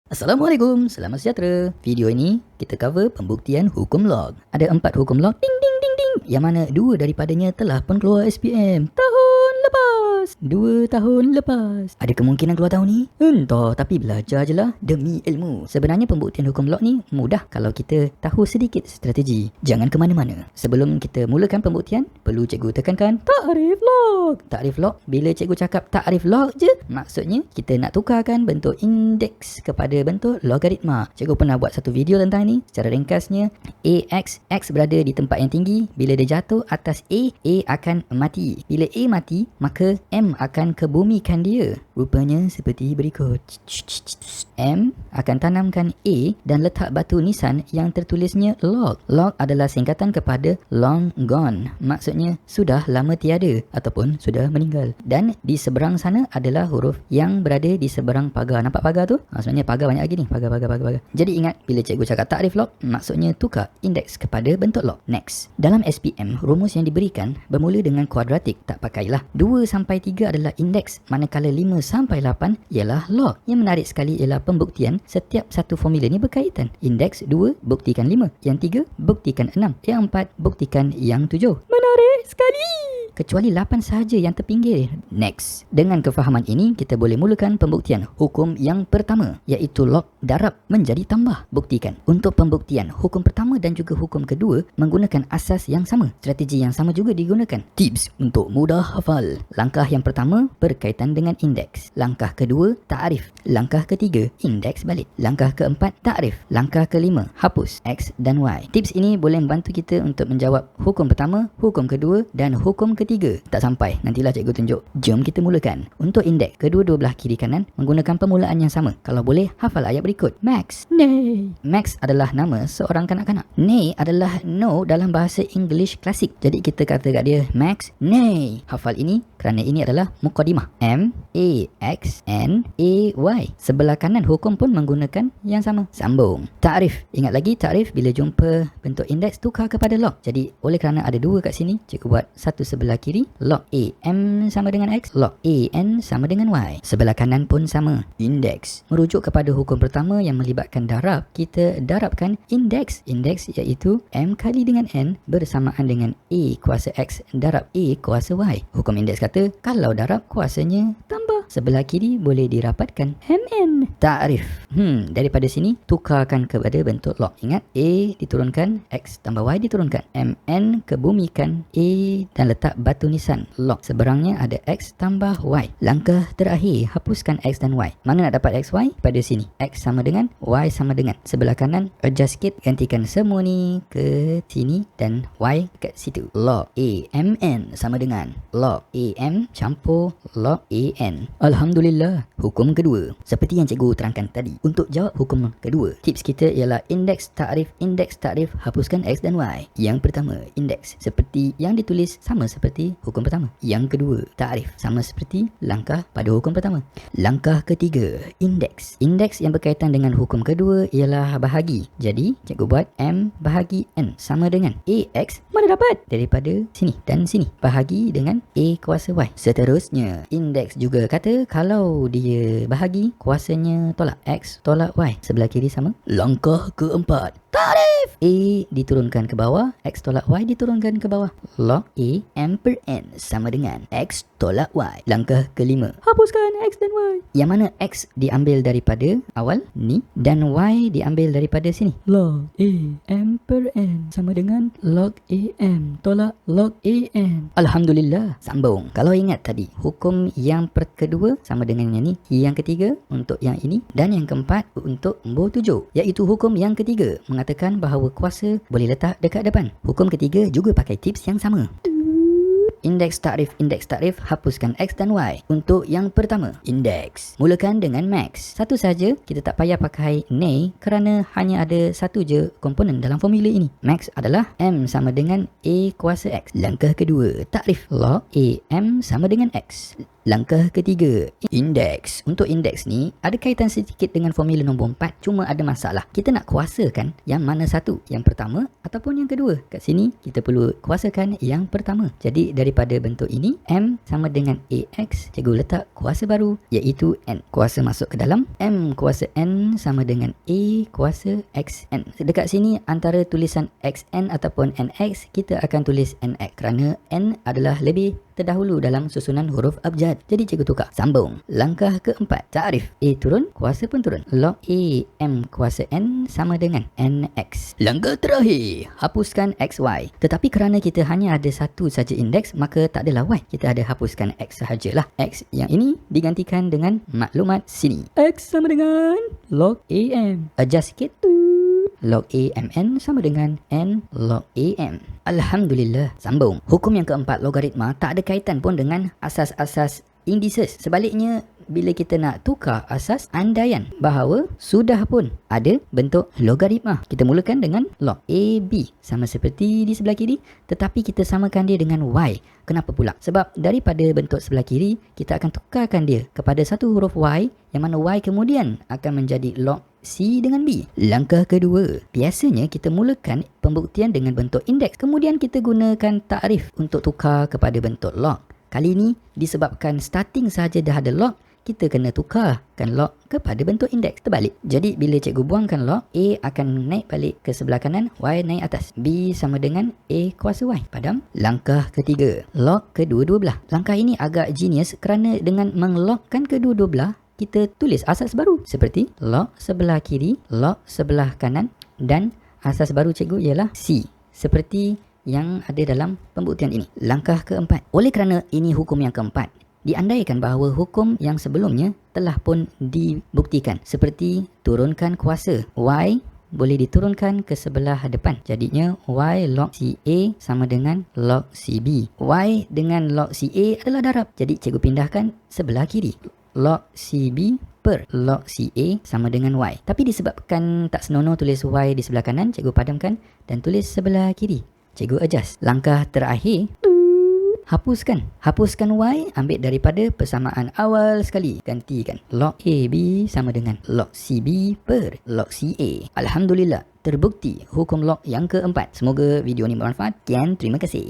Assalamualaikum, selamat sejahtera. Video ini kita cover pembuktian hukum log. Ada 4 hukum log, ding ding ding ding, yang mana 2 daripadanya telah pun keluar SPM tahun lepas. 2 tahun lepas. Ada kemungkinan keluar tahun ni? Entah, tapi belajar je lah demi ilmu. Sebenarnya pembuktian hukum log ni mudah kalau kita tahu sedikit strategi. Jangan ke mana-mana. Sebelum kita mulakan pembuktian, perlu cikgu tekankan takrif log. Takrif log, bila cikgu cakap takrif log je, maksudnya kita nak tukarkan bentuk indeks kepada bentuk logaritma. Cikgu pernah buat satu video tentang ni. Secara ringkasnya, AX berada di tempat yang tinggi. Bila dia jatuh atas A akan mati. Bila A mati, maka M akan kebumikan dia. Rupanya seperti berikut. M akan tanamkan A dan letak batu nisan yang tertulisnya log. Log adalah singkatan kepada long gone. Maksudnya sudah lama tiada ataupun sudah meninggal. Dan di seberang sana adalah huruf yang berada di seberang pagar. Nampak pagar tu? Maksudnya pagar banyak lagi ni. Pagar. Jadi ingat, bila cikgu cakap takrif log, maksudnya tukar indeks kepada bentuk log. Next. Dalam SPM, rumus yang diberikan bermula dengan kuadratik. Tak pakailah. 2 sampai 3 adalah indeks, manakala 5 sampai 8 ialah log. Yang menarik sekali ialah pembuktian setiap satu formula ni berkaitan. Indeks 2 buktikan 5, yang 3 buktikan 6, yang 4 buktikan yang 7. Menarik sekali. Kecuali 8 sahaja yang terpinggir. Next. Dengan kefahaman ini, kita boleh mulakan pembuktian hukum yang pertama, iaitu log darab menjadi tambah. Buktikan. Untuk pembuktian hukum pertama dan juga hukum kedua menggunakan asas yang sama. Strategi yang sama juga digunakan. Tips untuk mudah hafal. Langkah yang pertama berkaitan dengan indeks. Langkah kedua, takrif. Langkah ketiga, indeks balik. Langkah keempat, takrif. Langkah kelima, hapus X dan Y. Tips ini boleh membantu kita untuk menjawab hukum pertama, hukum kedua dan hukum ketiga. Tak sampai, nantilah cikgu tunjuk. Jom kita mulakan. Untuk indeks, kedua-dua belah kiri kanan menggunakan permulaan yang sama. Kalau boleh, hafal ayat berikut. Max. Nay. Max adalah nama seorang kanak-kanak. Nay adalah no dalam bahasa English klasik. Jadi kita kata kat dia, Max, nay. Hafal ini kerana ini adalah mukadimah. M-A-X-N-A-Y. Sebelah kanan hukum pun menggunakan yang sama. Sambung. Takrif. Ingat lagi, takrif bila jumpa bentuk indeks tukar kepada log. Jadi oleh kerana ada 2 kat sini, cikgu buat satu sebelah kiri, log A M sama dengan X, log A N sama dengan Y. Sebelah kanan pun sama. Indeks. Merujuk kepada hukum pertama yang melibatkan darab, kita darabkan indeks. Indeks iaitu M kali dengan N bersamaan dengan A kuasa X darab A kuasa Y. Hukum indeks kata, kalau darab kuasanya tambah. Sebelah kiri boleh dirapatkan. MN. Takrif. Daripada sini, tukarkan kepada bentuk log. Ingat, A diturunkan, X tambah Y diturunkan. MN kebumikan A dan letak batu nisan log. Seberangnya ada X tambah Y. Langkah terakhir, hapuskan X dan Y. Mana nak dapat X, Y? Pada sini. X sama dengan, Y sama dengan. Sebelah kanan, adjust sikit, gantikan semua ni ke sini dan Y kat situ. Log AMN sama dengan log AM campur log AN. Alhamdulillah. Hukum kedua, seperti yang cikgu terangkan tadi. Untuk jawab hukum kedua, tips kita ialah indeks takrif, hapuskan X dan Y. Yang pertama, indeks. Seperti yang ditulis, sama seperti hukum pertama. Yang kedua, takrif. Sama seperti langkah pada hukum pertama. Langkah ketiga, indeks. Indeks yang berkaitan dengan hukum kedua ialah bahagi. Jadi, cikgu buat M bahagi N sama dengan AX. Mana dapat? Daripada sini dan sini. Bahagi dengan A kuasa Y. Seterusnya, indeks juga kata kalau dia bahagi, kuasanya tolak X, tolak Y. Sebelah kiri sama. Langkah keempat, takrif. A diturunkan ke bawah, X tolak Y diturunkan ke bawah. Log A M per N sama dengan X tolak Y. Langkah kelima, hapuskan X dan Y. Yang mana X diambil daripada awal ni dan Y diambil daripada sini. Log A M per N sama dengan log A M tolak log A N. Alhamdulillah. Sambung. Kalau ingat tadi, hukum yang kedua sama dengan yang ni, yang ketiga untuk yang ini, dan yang keempat untuk nombor 7, iaitu hukum yang ketiga mengatakan bahawa kuasa boleh letak dekat depan. Hukum ketiga juga pakai tips yang sama. Indeks takrif, hapuskan X dan Y. Untuk yang pertama, indeks. Mulakan dengan max. Satu saja, kita tak payah pakai nay kerana hanya ada satu je komponen dalam formula ini. Max adalah M sama dengan A kuasa X. Langkah kedua, takrif. Log A M sama dengan X. Langkah ketiga, indeks. Untuk indeks ni ada kaitan sedikit dengan formula nombor 4, cuma ada masalah. Kita nak kuasakan yang mana satu, yang pertama ataupun yang kedua. Kat sini kita perlu kuasakan yang pertama. Jadi daripada bentuk ini, M sama dengan AX, cikgu letak kuasa baru iaitu N. Kuasa masuk ke dalam, M kuasa N sama dengan A kuasa XN. Dekat sini antara tulisan XN ataupun NX, kita akan tulis NX kerana N adalah lebih terdahulu dalam susunan huruf abjad. Jadi cikgu tukar. Sambung. Langkah keempat, ta'rif. A turun, kuasa pun turun. Log A M kuasa N sama dengan NX. Langkah terakhir, hapuskan XY. Tetapi kerana kita hanya ada satu saja indeks, maka tak adalah Y. Kita ada hapuskan X sahajalah. X yang ini digantikan dengan maklumat sini. X sama dengan log AM. Adjust sikit. Log AMN sama dengan N log AM. Alhamdulillah. Sambung. Hukum yang keempat, logaritma, tak ada kaitan pun dengan asas-asas indices. Sebaliknya, bila kita nak tukar asas andaian bahawa sudah pun ada bentuk logaritma. Kita mulakan dengan log AB sama seperti di sebelah kiri, tetapi kita samakan dia dengan Y. Kenapa pula? Sebab daripada bentuk sebelah kiri, kita akan tukarkan dia kepada satu huruf Y, yang mana Y kemudian akan menjadi log C dengan B. Langkah kedua, biasanya kita mulakan pembuktian dengan bentuk indeks, kemudian kita gunakan ta'rif untuk tukar kepada bentuk log. Kali ini disebabkan starting sahaja dah ada log, kita kena tukarkan log kepada bentuk indeks terbalik. Jadi bila cikgu buangkan log, A akan naik balik ke sebelah kanan, Y naik atas. B sama dengan A kuasa Y. Padam. Langkah ketiga, log kedua-dua belah. Langkah ini agak genius kerana dengan menglogkan kedua-dua belah, kita tulis asas baru seperti log sebelah kiri, log sebelah kanan, dan asas baru cikgu ialah C, seperti yang ada dalam pembuktian ini. Langkah keempat, oleh kerana ini hukum yang keempat, diandaikan bahawa hukum yang sebelumnya telah pun dibuktikan, seperti turunkan kuasa. Y boleh diturunkan ke sebelah depan. Jadinya Y log CA sama dengan log CB. Y dengan log CA adalah darab. Jadi cikgu pindahkan sebelah kiri. Log CB per log CA sama dengan Y. Tapi disebabkan tak senonoh tulis Y di sebelah kanan, cikgu padamkan dan tulis sebelah kiri. Cikgu adjust. Langkah terakhir, hapuskan. Hapuskan Y, ambil daripada persamaan awal sekali. Gantikan. Log AB sama dengan log CB per log CA. Alhamdulillah, terbukti hukum log yang keempat. Semoga video ini bermanfaat. Sekian, terima kasih.